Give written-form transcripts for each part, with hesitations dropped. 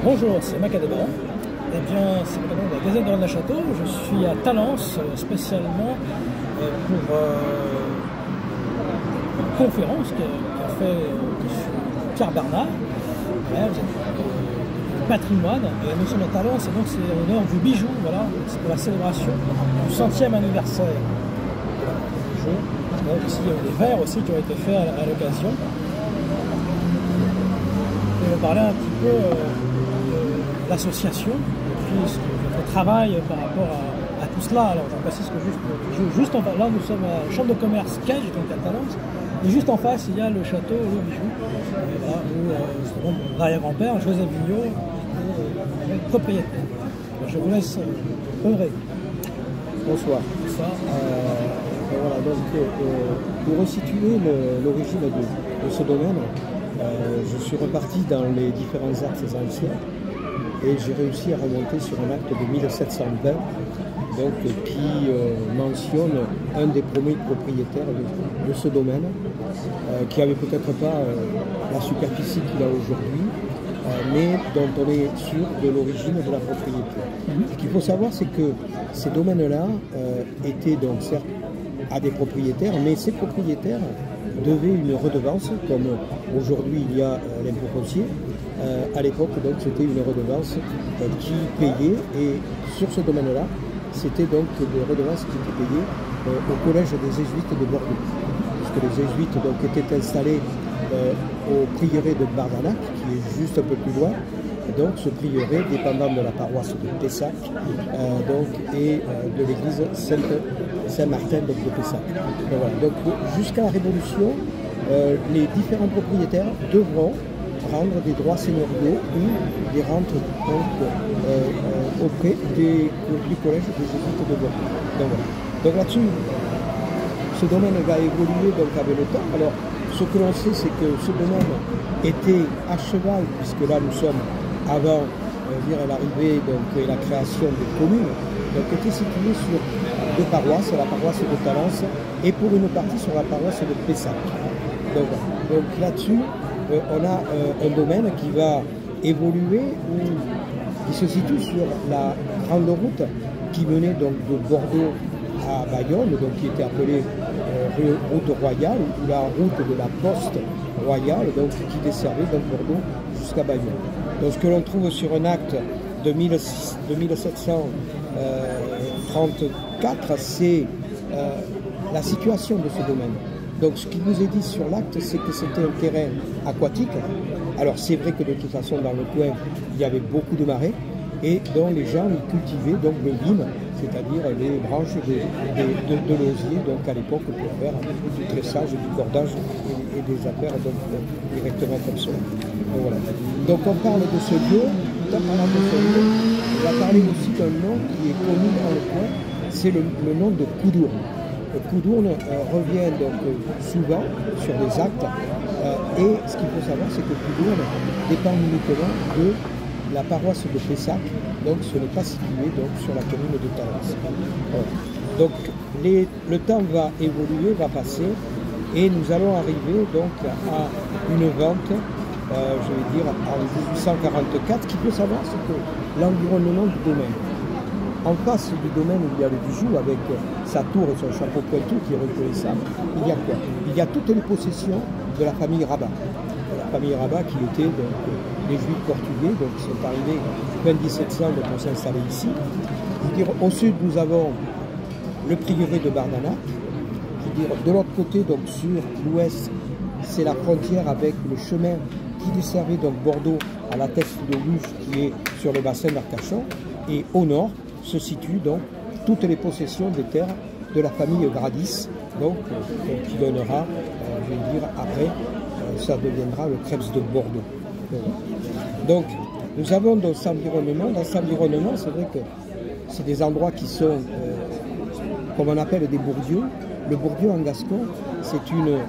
Bonjour, c'est Macadéban. Eh bien, c'est le de la Gazette de Rennes-la-Château. Je suis à Talence spécialement pour une conférence qu'a fait Pierre Bernard. Voilà, vous êtes, patrimoine. Et nous sommes à Talence et donc c'est en l'honneur du bijou. Voilà, c'est pour la célébration du 100e anniversaire. Voilà, donc ici, il y a des verres aussi qui ont été faits à l'occasion. Je vais parler un petit peu de l'association, le travail par rapport à tout cela. Alors je précise que juste en bas, là nous sommes à la chambre de commerce Cage, donc à Talence, et juste en face il y a le château, le bijou, voilà, où justement mon arrière-grand-père, Joseph Vignot, est propriétaire. Alors, je vous laisse œuvrer. Bonsoir. Voilà, donc, pour resituer l'origine de ce domaine, je suis reparti dans les différents actes anciens et j'ai réussi à remonter sur un acte de 1720 donc, qui mentionne un des premiers propriétaires de ce domaine qui n'avait peut-être pas la superficie qu'il a aujourd'hui, mais dont on est sûr de l'origine de la propriété. Ce qu'il faut savoir, c'est que ces domaines-là étaient donc certes à des propriétaires, mais ces propriétaires devaient une redevance, comme aujourd'hui il y a l'impôt foncier. À l'époque, donc, c'était une redevance qui payait, et sur ce domaine-là, c'était donc des redevances qui étaient payées au collège des jésuites de Bordeaux, puisque les jésuites donc, étaient installés au prieuré de Bardanac, qui est juste un peu plus loin. Donc ce prieuré dépendant de la paroisse de Pessac et de l'église Saint-Martin de Pessac. Donc, voilà. Donc jusqu'à la Révolution, les différents propriétaires devront rendre des droits seigneuriaux ou des rentes auprès du collège des jésuites de Bordeaux. Donc, voilà. Donc là-dessus, ce domaine va évoluer donc, avec le temps. Alors ce que l'on sait, c'est que ce domaine était à cheval, puisque là nous sommes avant l'arrivée et la création des communes, donc était situé sur deux paroisses, la paroisse de Talence et pour une partie sur la paroisse de Pessac. Donc là-dessus, on a un domaine qui va évoluer, qui se situe sur la grande route qui menait donc de Bordeaux à Bayonne, donc qui était appelée route royale ou la route de la poste royale, donc qui desservait donc Bordeaux jusqu'à Bayonne. Donc ce que l'on trouve sur un acte de 1734, c'est la situation de ce domaine. Donc ce qui nous est dit sur l'acte, c'est que c'était un terrain aquatique. Alors c'est vrai que de toute façon dans le coin, il y avait beaucoup de marais et dont les gens y cultivaient donc le lime, c'est-à-dire les branches de l'osier, donc à l'époque pour faire du tressage, du cordage et des affaires donc, directement comme ça. Donc, voilà. Donc on parle de ce lieu, on va parler aussi d'un nom qui est connu dans le coin, c'est le nom de Coudourne. Coudourne revient donc souvent sur les actes et ce qu'il faut savoir, c'est que Coudourne dépend uniquement de la paroisse de Pessac, donc ce n'est pas situé donc, sur la commune de Talence. Voilà. Donc le temps va évoluer, va passer, et nous allons arriver donc à une vente, je vais dire en 1844. Ce qu'il faut savoir, c'est que l'environnement du domaine, en face du domaine où il y a le bijou avec sa tour et son chapeau pointu qui est reconnaissable, il y a quoi? Il y a toutes les possessions de la famille Rabat. La famille Rabat qui était donc, les juifs portugais, donc qui sont arrivés fin 1700 pour s'installer ici. Je veux dire, au sud, nous avons le prieuré de Bardanac. Je veux dire, de l'autre côté, donc sur l'ouest, c'est la frontière avec le chemin qui desservait donc Bordeaux à la teste de Luche qui est sur le bassin d'Arcachon. Et au nord se situent donc toutes les possessions des terres de la famille Gradis, donc qui donnera, je vais dire, après, ça deviendra le Krebs de Bordeaux. Donc, nous avons dans cet environnement, c'est vrai que c'est des endroits qui sont, comme on appelle des bourdieux. Le bourdieu en gascon, c'est une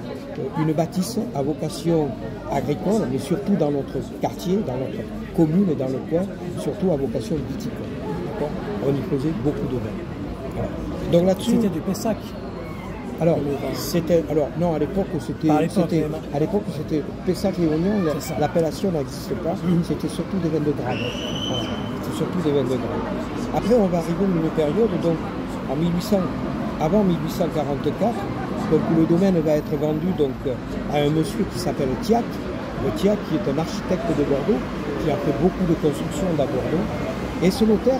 bâtisse à vocation agricole, mais surtout dans notre quartier, dans notre commune et dans le coin, surtout à vocation viticole. On y faisait beaucoup de vin. Voilà. Donc là-dessus, c'était du Pessac. Alors, non, à l'époque c'était Pessac léonien, l'appellation n'existe pas, c'était surtout des vins de Grave. Voilà. C'était surtout des vins de Grave. Après, on va arriver à une période, donc avant 1844, donc, où le domaine va être vendu donc, à un monsieur qui s'appelle Thiac, le Thiac qui est un architecte de Bordeaux, qui a fait beaucoup de constructions à Bordeaux, et ce notaire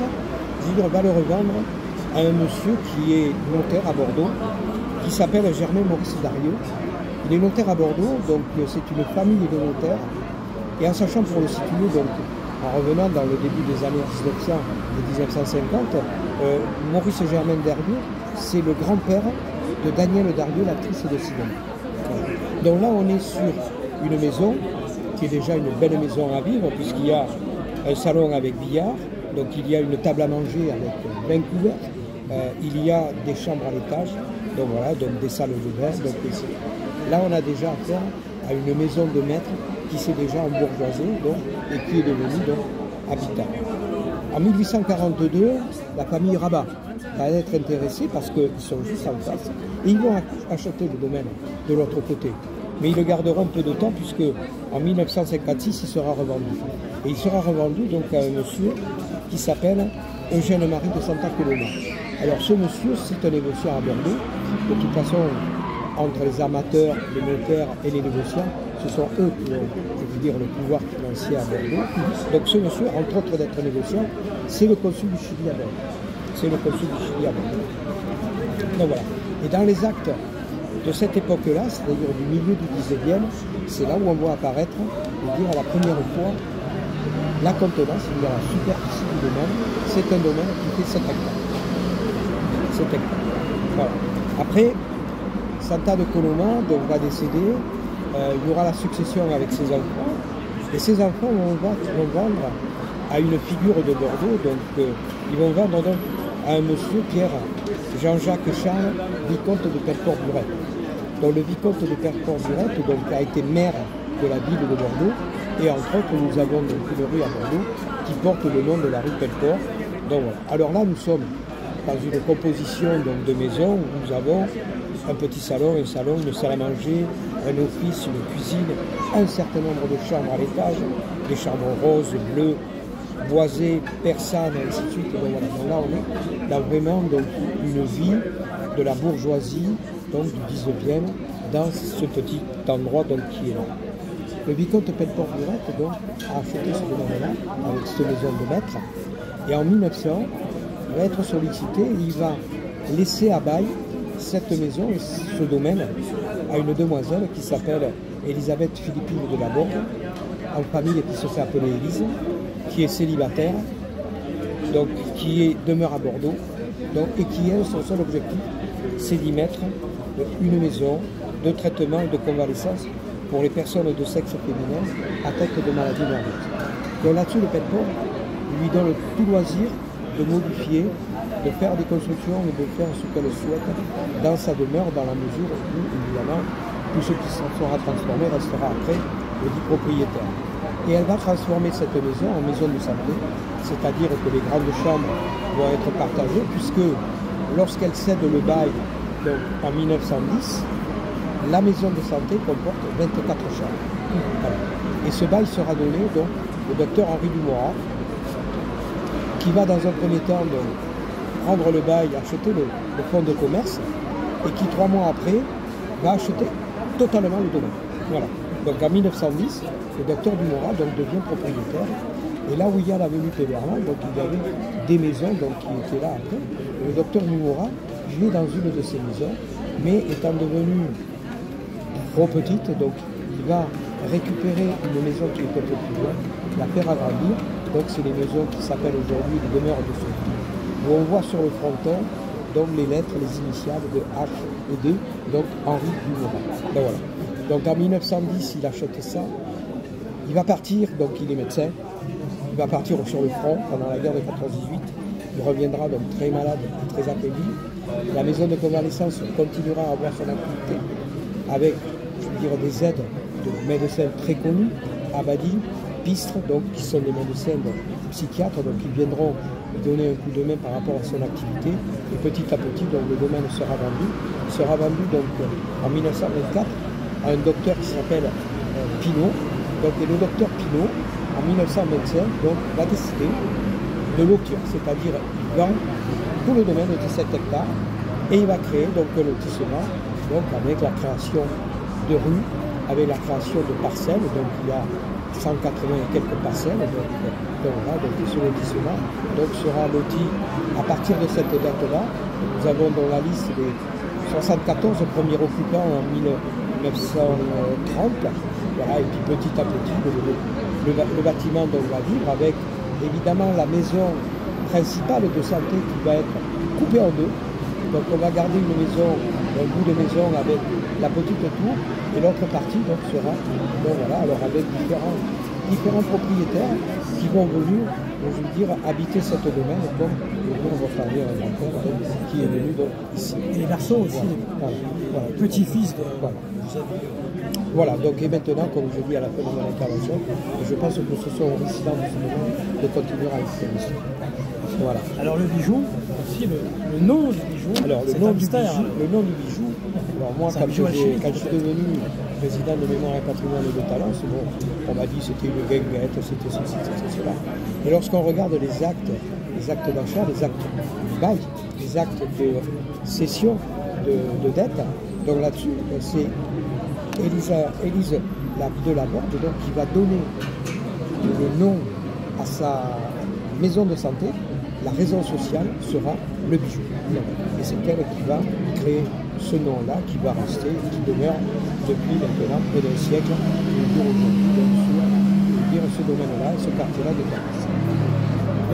va le revendre à un monsieur qui est notaire à Bordeaux, qui s'appelle Germain Maurice Darieux. Il est notaire à Bordeaux, donc c'est une famille de notaires. Et en sachant pour le situer, donc, en revenant dans le début des années 1900 et 1950, Maurice Germain Darieux, c'est le grand-père de Danielle Darieux, l'actrice de cinéma. Voilà. Donc là, on est sur une maison qui est déjà une belle maison à vivre, puisqu'il y a un salon avec billard, donc il y a une table à manger avec 20 couverts, il y a des chambres à l'étage, donc voilà, donc des salles de bain. Donc là, on a déjà affaire à une maison de maître qui s'est déjà embourgeoisée et qui est devenue donc habitat. En 1842, la famille Rabat va être intéressée parce qu'ils sont juste en face et ils vont acheter le domaine de l'autre côté. Mais ils le garderont peu de temps puisque en 1956, il sera revendu. Et il sera revendu donc à un monsieur qui s'appelle Eugène-Marie de Santa Coloma. Alors ce monsieur, c'est un négociant à Bordeaux. De toute façon, entre les amateurs, les notaires et les négociants, ce sont eux qui ont, je veux dire, le pouvoir financier à Bordeaux. Donc ce monsieur, entre autres d'être négociant, c'est le consul du Chili à Bordeaux. C'est le consul du Chili à Bordeaux. Donc voilà. Et dans les actes de cette époque-là, c'est-à-dire du milieu du 19e, c'est là où on voit apparaître, je veux dire, à la première fois, la contenance, c'est-à-dire la superficie du domaine. C'est un domaine qui fait 7 hectares. 7 hectares. Voilà. Après, Santa de Coloma donc, va décéder, il y aura la succession avec ses enfants, et ces enfants vont vendre à une figure de Bordeaux, donc ils vont vendre donc à un monsieur Pierre Jean-Jacques Charles, vicomte de Pelleport-Burette. Donc le vicomte de Pelleport-Burette donc, a été maire de la ville de Bordeaux, et entre autres nous avons donc une rue à Bordeaux qui porte le nom de la rue Pelleport. Donc voilà. Alors là nous sommes dans une composition donc, de maison où nous avons un petit salon, une salle à manger, un office, une cuisine, un certain nombre de chambres à l'étage, des chambres roses, bleues, boisées, persanes, et ainsi de suite. Donc, voilà. Donc là, on est dans vraiment donc, une vie de la bourgeoisie donc, du 19e dans ce petit endroit donc, qui est là. Le vicomte Pelleport-Burette donc, a acheté ce domaine-là avec cette maison de maître. Et en 1900, il va être sollicité, il va laisser à bail cette maison et ce domaine à une demoiselle qui s'appelle Elisabeth Philippine de la Borde, en famille qui se fait appeler Élise, qui est célibataire, donc qui demeure à Bordeaux, donc, et qui, elle, son seul objectif, c'est d'y mettre une maison de traitement et de convalescence pour les personnes de sexe féminin atteintes de maladies nerveuses. Donc là-dessus, le Pelleport lui donne tout loisir de modifier, de faire des constructions et de faire ce qu'elle souhaite dans sa demeure, dans la mesure où, évidemment, tout ce qui sera transformé restera après le dit propriétaire. Et elle va transformer cette maison en maison de santé, c'est-à-dire que les grandes chambres vont être partagées, puisque lorsqu'elle cède le bail donc, en 1910, la maison de santé comporte 24 chambres. Voilà. Et ce bail sera donné donc, au docteur Henri Dumorat, qui va dans un premier temps donc, prendre le bail, acheter le fonds de commerce, et qui 3 mois après va acheter totalement le domaine. Voilà. Donc en 1910, le docteur Dumorat donc, devient propriétaire. Et là où il y a l'avenue Péberland, donc il y avait des maisons donc, qui étaient là après. Et le docteur Dumorat vivait dans une de ces maisons, mais étant devenu trop petite, donc il va récupérer une maison qui était un peu plus loin, la faire agrandir. Donc c'est les maisons qui s'appellent aujourd'hui les demeures de Sophie, où on voit sur le fronton donc les lettres, les initiales de H et D, donc Henri Dumorat. Donc, voilà. Donc en 1910, il achète ça. Il va partir, donc il est médecin. Il va partir sur le front pendant la guerre de 14-18. Il reviendra donc très malade, très affaibli. La maison de convalescence continuera à avoir son activité avec, je veux dire, des aides de médecins très connus, Abadi, pistres, donc, qui sont des médecins psychiatres, donc ils viendront lui donner un coup de main par rapport à son activité. Et petit à petit, donc, le domaine sera vendu. Il sera vendu donc, en 1924 à un docteur qui s'appelle Pinault. Donc, et le docteur Pinault, en 1925, donc, va décider de lotir, c'est-à-dire il vend tout le domaine de 17 hectares et il va créer donc un lotissement, donc avec la création de rues, avec la création de parcelles, donc il y a 180 et quelques parcelles, donc ce lotissement donc, sera loti à partir de cette date-là. Nous avons dans la liste des 74 premiers occupants en 1930, voilà, et puis petit à petit le bâtiment donc, va vivre avec évidemment la maison principale de santé qui va être coupée en deux. Donc on va garder une maison, un bout de maison avec la petite tour et l'autre partie donc, sera donc, voilà, alors avec différents propriétaires qui vont venir, je veux dire, habiter cet domaine comme on va parler un encore qui est venu donc, ici. Et les berceaux aussi, voilà. Petit-fils de... Voilà, donc et maintenant, comme je dis à la fin de mon intervention, je pense que ce sont aux résidents de ce moment de continuer à être. Voilà. Alors le bijou, aussi le nom du bijou, alors, le nom du bijou, alors moi quand je suis devenu président de Mémoire et Patrimoine de Talence, bon, on m'a dit c'était une guinguette, c'était ceci, c'était cela. Et lorsqu'on regarde les actes d'achat, les actes du bail, les actes de cession de dette, donc là-dessus, c'est Élise de la Borde donc, qui va donner le nom à sa maison de santé. La raison sociale sera le bijou. Et c'est elle qui va créer ce nom-là, qui va rester, qui demeure depuis maintenant près d'un siècle, sur ce domaine-là et ce quartier-là de Talence.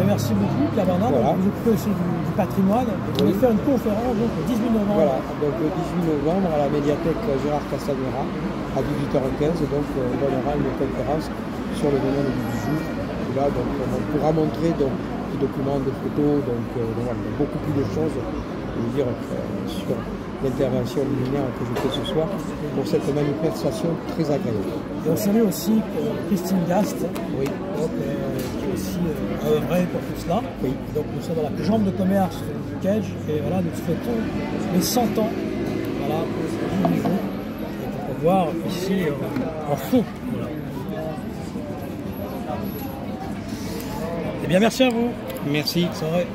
Merci beaucoup, Pierre Bernard. Voilà. Vous occupez aussi du patrimoine. Vous allez faire une conférence donc, le 18 novembre. Voilà, donc le 18 novembre à la médiathèque Gérard Castagnera à 18h15. Donc on donnera une conférence sur le domaine du bijou. Et là, donc, on pourra montrer donc, des documents, des photos, donc voilà, beaucoup plus de choses. Je veux dire, sur l'intervention luminaire que je fais ce soir pour cette manifestation très agréable. Et on salue aussi Christine Gast, oui. Donc, qui est aussi œuvrée pour tout cela. Oui. Donc nous sommes dans la chambre de commerce du Cage et voilà, nous fêtons les 100 ans voilà, du bijou. Et on peut voir ici en fond. Voilà. Eh bien merci à vous. Merci. Bonne soirée.